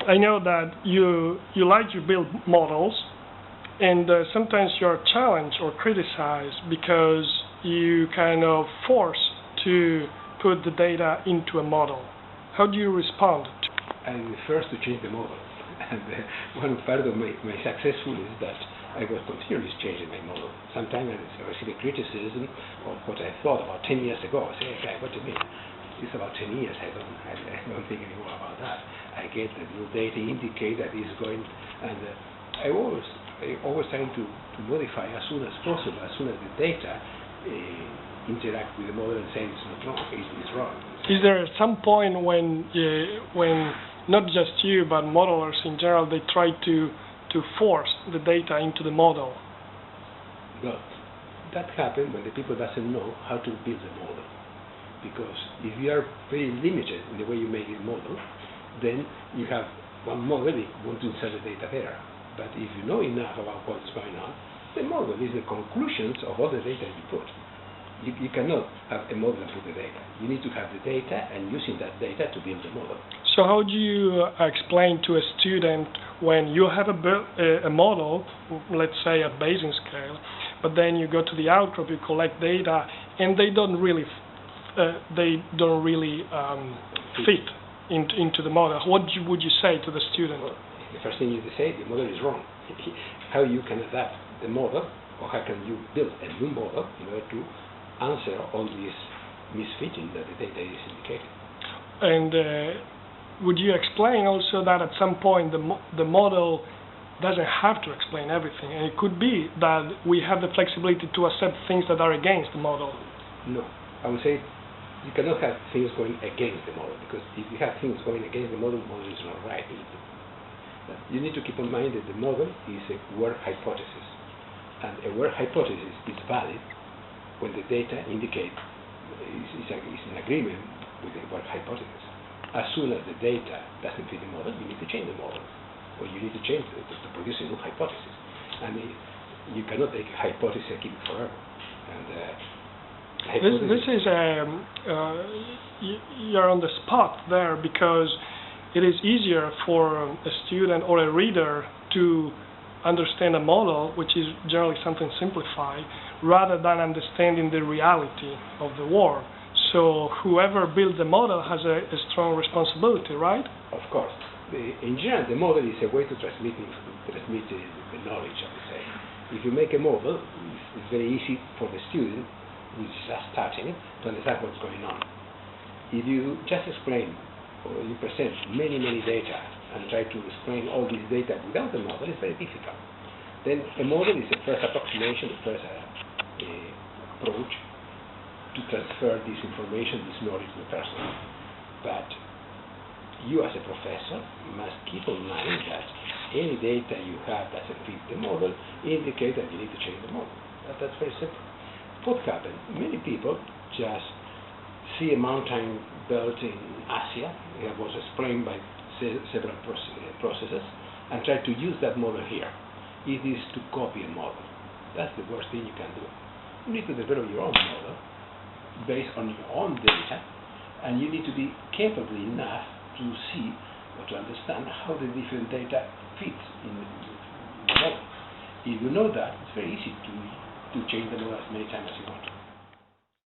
I know that you like to build models, and sometimes you're challenged or criticized because you kind of force to put the data into a model. How do you respond? I'm the first to change the model. And one part of my successful is that I was continuously changing my model. Sometimes I receive criticism of what I thought about 10 years ago. I say, okay, what do you mean? It's about 10 years. I don't think anymore about that. I get the new data indicate that it's going, and I always trying to modify as soon as possible, as soon as the data interact with the model and say it's not wrong, it's wrong. Is there some point when not just you but modelers in general, they try to force the data into the model? But that happens when the people doesn't know how to build a model. Because if you are very limited in the way you make a model, then you have one model, you want to insert the data there. But if you know enough about what's going on, the model is the conclusions of all the data you put. You cannot have a model through the data. You need to have the data and using that data to build the model. So how do you explain to a student when you have a model, let's say at Bayesian scale, but then you go to the outcrop, you collect data, and they don't really fit into the model? What would you say to the student? Well, the first thing you say, the model is wrong. How you can adapt the model, or how can you build a new model in order to answer all these misfitting that the data is indicating. And would you explain also that at some point the model doesn't have to explain everything, and it could be that we have the flexibility to accept things that are against the model? No, I would say you cannot have things going against the model, because if you have things going against the model is not right. You need to keep in mind that the model is a work hypothesis, and a work hypothesis is valid when the data indicate is in agreement with the work hypothesis. As soon as the data doesn't fit the model, you need to change the model, or you need to change to produce a new hypothesis. And you cannot take a hypothesis and keep it forever. And this is you're on the spot there, because it is easier for a student or a reader to understand a model, which is generally something simplified, rather than understanding the reality of the world. So whoever builds the model has a strong responsibility, right? Of course. In general, the model is a way to transmit the knowledge, I would say. If you make a model, it's very easy for the student, who is just starting, to understand what's going on. If you just explain, or you present many data, and try to explain all this data without the model, it's very difficult. Then a model is the first approximation, the first approach to transfer this information, this knowledge to the person. But you as a professor must keep in mind that any data you have doesn't fit the model, indicate that you need to change the model. That's very simple. What happened? Many people just see a mountain belt in Asia, it was explained by several processes, and try to use that model here. It is to copy a model. That's the worst thing you can do. You need to develop your own model based on your own data, and you need to be capable enough to see or to understand how the different data fits in the model. If you know that, it's very easy to change the model as many times as you want.